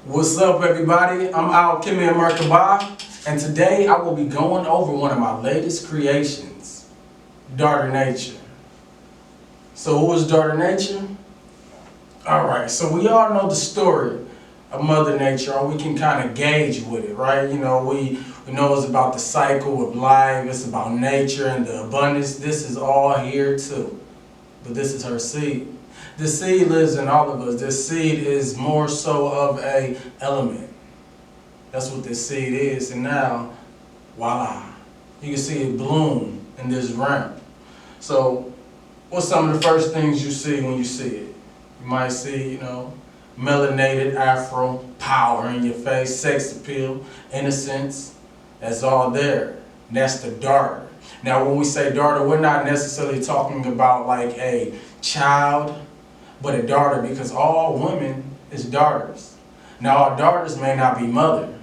What's up, everybody? I'm Al-Khemia, and today I will be going over one of my latest creations, Daughter Nature. So who is Daughter Nature? Alright, so we all know the story of Mother Nature, or we can kind of gauge with it, right? You know, we know it's about the cycle of life, it's about nature and the abundance. This is all here too. But this is her seed. This seed lives in all of us. This seed is more so of a element. That's what this seed is. And now, voila, you can see it bloom in this realm. So, what's some of the first things you see when you see it? You might see, melanated afro, power in your face, sex appeal, innocence. That's all there. And that's the daughter. Now, when we say daughter, we're not necessarily talking about like a child, but a daughter, because all women is daughters. Now, our daughters may not be mother.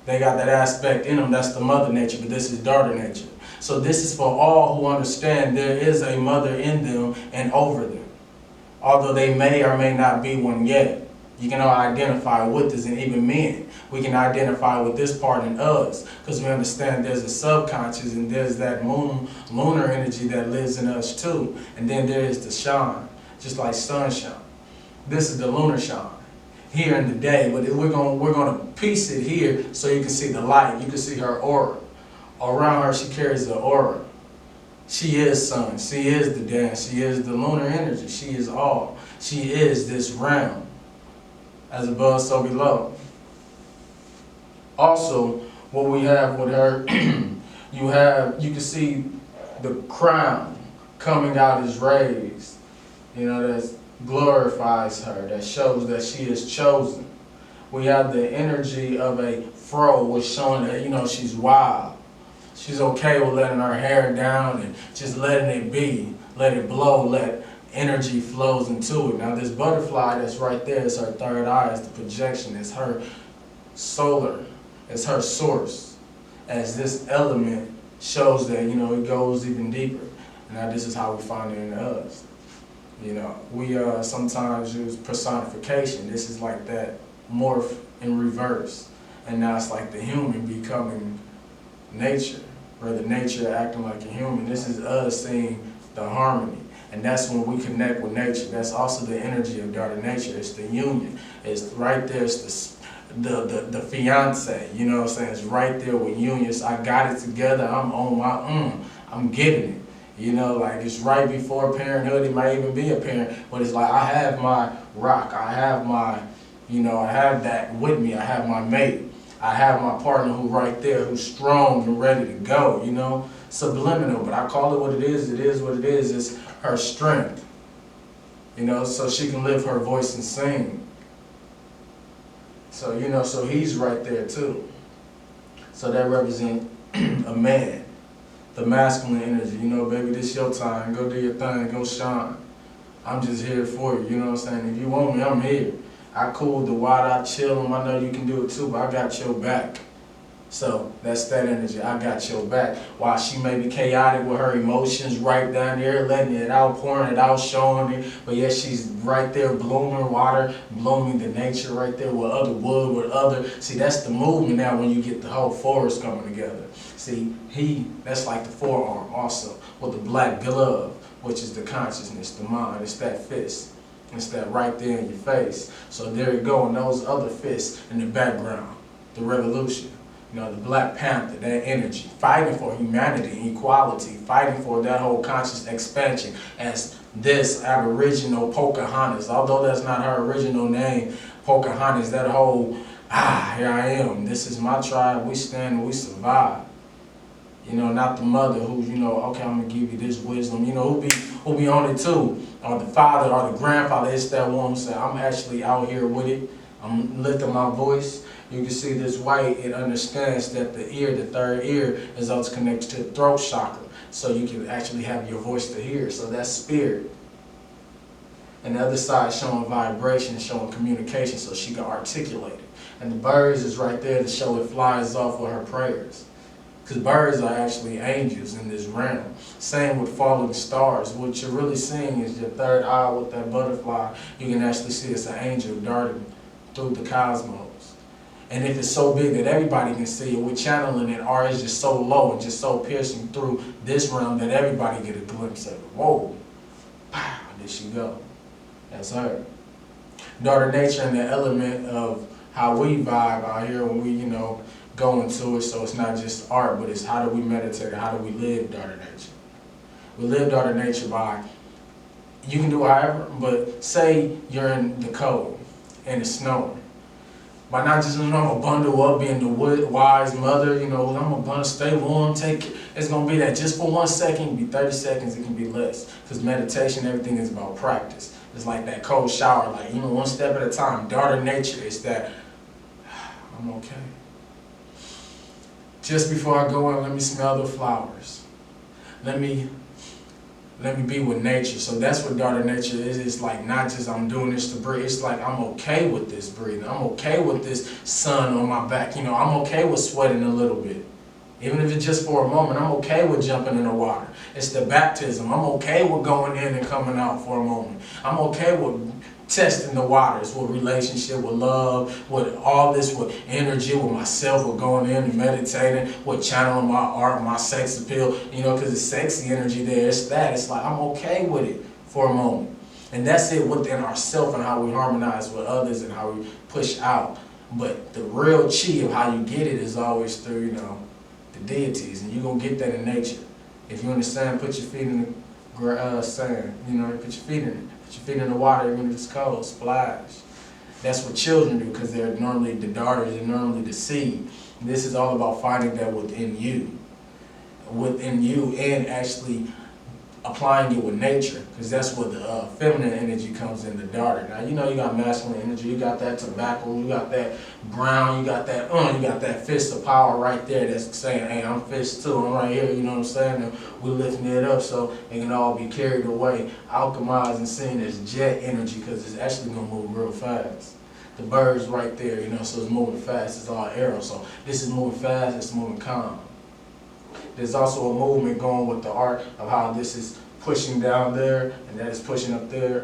They got that aspect in them, that's the mother nature, but this is daughter nature. So this is for all who understand there is a mother in them and over them. Although they may or may not be one yet. You can all identify with this, and even men. We can identify with this part in us, because we understand there's a subconscious and there's that lunar energy that lives in us too. And then there is the shine, just like sunshine. This is the lunar shine here in the day, but we're gonna piece it here so you can see the light. You can see her aura. Around her, she carries the aura. She is sun. She is the dance. She is the lunar energy. She is all. She is this realm. As above, so below. Also, what we have with her, you can see the crown coming out as rays. That glorifies her, that shows that she is chosen. We have the energy of a fro, which showing that, she's wild. She's okay with letting her hair down and just letting it be. Let it blow, let energy flows into it. Now this butterfly that's right there is her third eye, it's the projection, it's her solar, it's her source. As this element shows that, it goes even deeper. Now this is how we find it in us. We sometimes use personification. This is like that morph in reverse. And now it's like the human becoming nature, or the nature acting like a human. This is us seeing the harmony. And that's when we connect with nature. That's also the energy of daughter nature. It's the union. It's right there. It's the fiance. You know what I'm saying? It's right there with unions. I got it together. I'm on my own. I'm getting it. Like it's right before parenthood. It might even be a parent, but it's like I have my rock. I have my, I have that with me. I have my mate. I have my partner who right there, who's strong and ready to go. Subliminal, but I call it what it is. It is what it is. It's her strength, so she can live her voice and sing. So, so he's right there too. So that represents a man, the masculine energy. Baby, this your time. Go do your thing. Go shine. I'm just here for you. You know what I'm saying? If you want me, I'm here. I cool the water. I chill them. I know you can do it too, but I got your back. So that's that energy. I got your back. While she may be chaotic with her emotions right down there, letting it out, pouring it out, showing it. But yet she's right there blooming water, blooming the nature right there with other wood, with other. See, that's the movement now when you get the whole forest coming together. See, that's like the forearm also, with the black glove, which is the consciousness, the mind. It's that fist. It's that right there in your face. So there you go, and those other fists in the background, the revolution. The Black Panther, that energy, fighting for humanity, equality, fighting for that whole conscious expansion as this Aboriginal Pocahontas. Although that's not her original name, Pocahontas, that whole, here I am, this is my tribe, we stand and we survive. Not the mother who's, okay, I'm going to give you this wisdom, who be on it too. Or the father or the grandfather, it's that one who said, I'm actually out here with it. I'm lifting my voice. You can see this white, it understands that the ear, the third ear, is also connected to the throat chakra. So you can actually have your voice to hear. So that's spirit. And the other side showing vibration, showing communication, so she can articulate it. And the birds is right there to show it flies off with her prayers. Because birds are actually angels in this realm. Same with falling stars. What you're really seeing is your third eye with that butterfly. You can actually see it's an angel darting through the cosmos. And if it's so big that everybody can see it, we're channeling it, or it's just so low and just so piercing through this realm that everybody get a glimpse of it. Whoa, pow, there she go. That's her. Daughter Nature and the element of how we vibe out here when we, go into it. So it's not just art, but it's how do we meditate, how do we live Daughter Nature. We live Daughter Nature by, you can do it however, but say you're in the cold and it's snowing. By not just, I'm gonna bundle up, being the wise mother, I'm gonna bundle, stay warm, it's gonna be that just for 1 second, it can be 30 seconds, it can be less. Because meditation, everything is about practice. It's like that cold shower, like, one step at a time. Daughter Nature is that, I'm okay. Just before I go in, let me smell the flowers. Let me be with nature. So that's what Daughter Nature is. It's like not just I'm doing this to breathe. It's like I'm okay with this breathing. I'm okay with this sun on my back. I'm okay with sweating a little bit. Even if it's just for a moment, I'm okay with jumping in the water. It's the baptism. I'm okay with going in and coming out for a moment. I'm okay with testing the waters, with relationship, with love, with all this, with energy, with myself, with going in and meditating, with channeling my art, my sex appeal, because it's sexy energy there. It's that. It's like I'm okay with it for a moment. And that's it within ourselves and how we harmonize with others and how we push out. But the real chi of how you get it is always through, the deities. And you're going to get that in nature. If you understand, put your feet in the sand, put your feet in it. Put your feet in the water even if it's cold, splash. That's what children do because they're normally the daughters, they're normally the seed. And this is all about finding that within you and actually applying it with nature, because that's where the feminine energy comes in, the daughter. Now, you got masculine energy, you got that tobacco, you got that brown, you got that fist of power right there that's saying, hey, I'm fist too, I'm right here, you know what I'm saying? And we're lifting it up so it can all be carried away, alchemized and seen as jet energy, because it's actually going to move real fast. The bird's right there, so it's moving fast, it's all arrow. So this is moving fast, it's moving calm. There's also a movement going with the art of how this is pushing down there and that is pushing up there.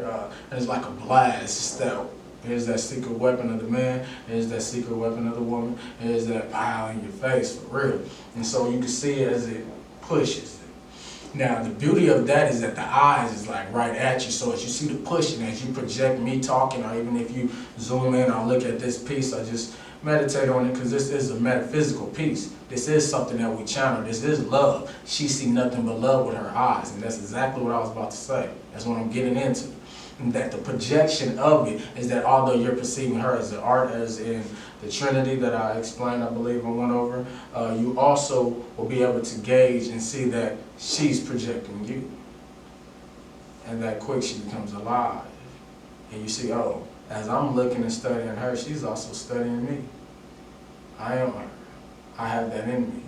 And it's like a blast. It's that, here's that secret weapon of the man, here's that secret weapon of the woman, here's that pow in your face, for real. And so you can see it as it pushes. Now the beauty of that is that the eyes is like right at you. So as you see the pushing, as you project me talking, or even if you zoom in or look at this piece, I just meditate on it because this is a metaphysical piece. This is something that we channel. This is love. She see nothing but love with her eyes. And that's exactly what I was about to say. That's what I'm getting into. And that the projection of it is that although you're perceiving her as the art, as in the Trinity that I explained, I believe I went over, you also will be able to gauge and see that she's projecting you. And that quick she becomes alive. And you see, oh, as I'm looking and studying her, she's also studying me. I am her. I have that in me.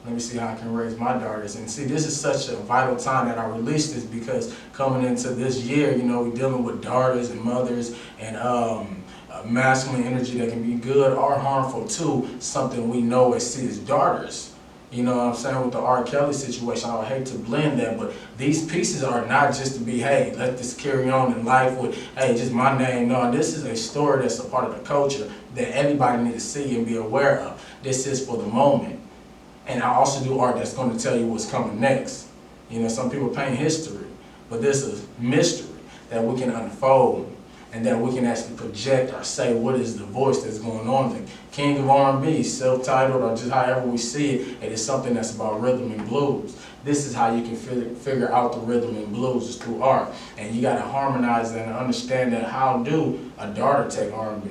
Let me see how I can raise my daughters. And see, this is such a vital time that I released this, because coming into this year, we're dealing with daughters and mothers and masculine energy that can be good or harmful to something we know as see as daughters. You know what I'm saying? With the R. Kelly situation, I would hate to blend that, but these pieces are not just to be, hey, let this carry on in life with, hey, just my name. No, this is a story that's a part of the culture that everybody needs to see and be aware of. This is for the moment. And I also do art that's going to tell you what's coming next. Some people paint history, but this is mystery that we can unfold and that we can actually project or say what is the voice that's going on. The King of R&B, self-titled, or just however we see it, it is something that's about rhythm and blues. This is how you can figure out the rhythm and blues, is through art. And you got to harmonize that and understand that how do a daughter take R&B?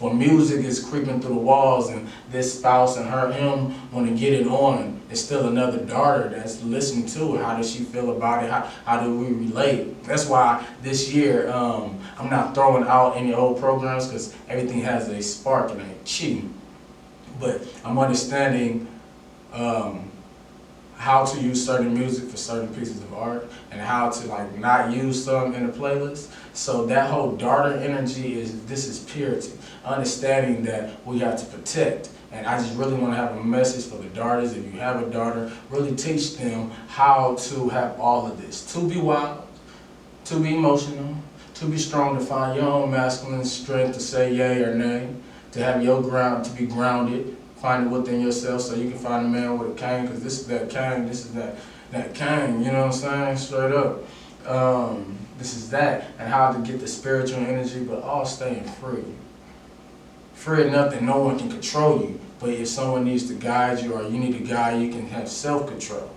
When music is creeping through the walls and this spouse and him want to get it on, it's still another daughter that's listening to it. How does she feel about it? How do we relate? That's why this year I'm not throwing out any old programs, because everything has a spark and a chi. But I'm understanding how to use certain music for certain pieces of art and how to not use some in a playlist. So that whole daughter energy this is purity. Understanding that we have to protect. And I just really want to have a message for the daughters. If you have a daughter, really teach them how to have all of this. To be wild, to be emotional, to be strong, to find your own masculine strength to say yay or nay, to have your ground, to be grounded, find it within yourself so you can find a man with a cane, because this is that cane, this is that cane, you know what I'm saying, straight up. This is that, and how to get the spiritual energy, but all staying free. Free enough that no one can control you, but if someone needs to guide you or you need a guide, you can have self-control.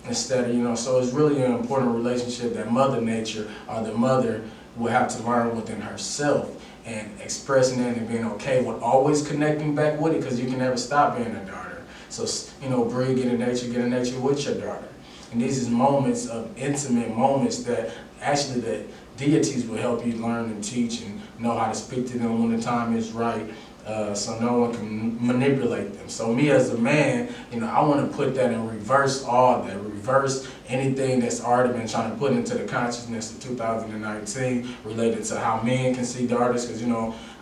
Instead of, so it's really an important relationship that Mother Nature or the mother will have to learn within herself, and expressing it and being okay with always connecting back with it, because you can never stop being a daughter. So, breathe, get in nature with your daughter. And these is moments of intimate moments that actually the deities will help you learn and teach and know how to speak to them when the time is right. So no one can manipulate them. So me as a man, I want to put that in reverse, all that, reverse anything that's already been trying to put into the consciousness of 2019 related to how men can see daughters, because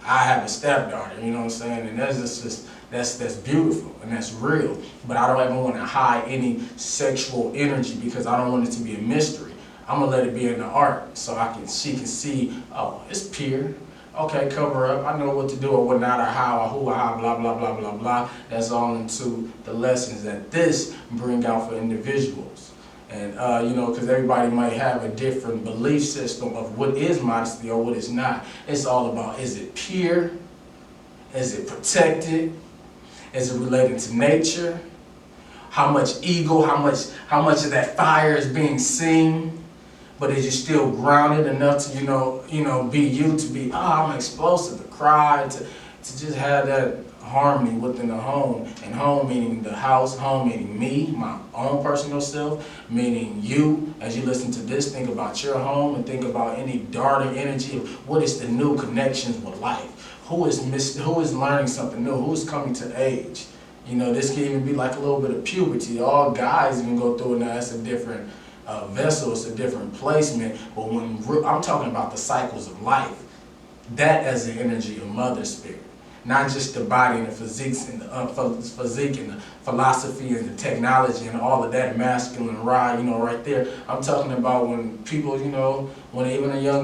I have a stepdaughter, you know what I'm saying, and that's beautiful and that's real. But I don't ever want to hide any sexual energy, because I don't want it to be a mystery. I'm gonna let it be in the art so she can see, oh, it's pure. Okay, cover up. I know what to do or what not, or how, or who, or how, blah, blah, blah, blah, blah. That's all into the lessons that this bring out for individuals. And, because everybody might have a different belief system of what is modesty or what is not. It's all about, is it pure? Is it protected? Is it related to nature? How much ego, how much of that fire is being seen? But is you still grounded enough to, be you, to be, I'm explosive, to cry, to just have that harmony within the home. And home meaning the house, home meaning me, my own personal self, meaning you. As you listen to this, think about your home and think about any daughter energy of what is the new connections with life. Who is learning something new? Who is coming to age? This can even be like a little bit of puberty. All guys even go through it now. That's a different vessel, it's a different placement, but when I'm talking about the cycles of life, that as the energy of mother spirit, not just the body and the physique and the philosophy and the technology and all of that masculine ride, right there. I'm talking about when people, when even a young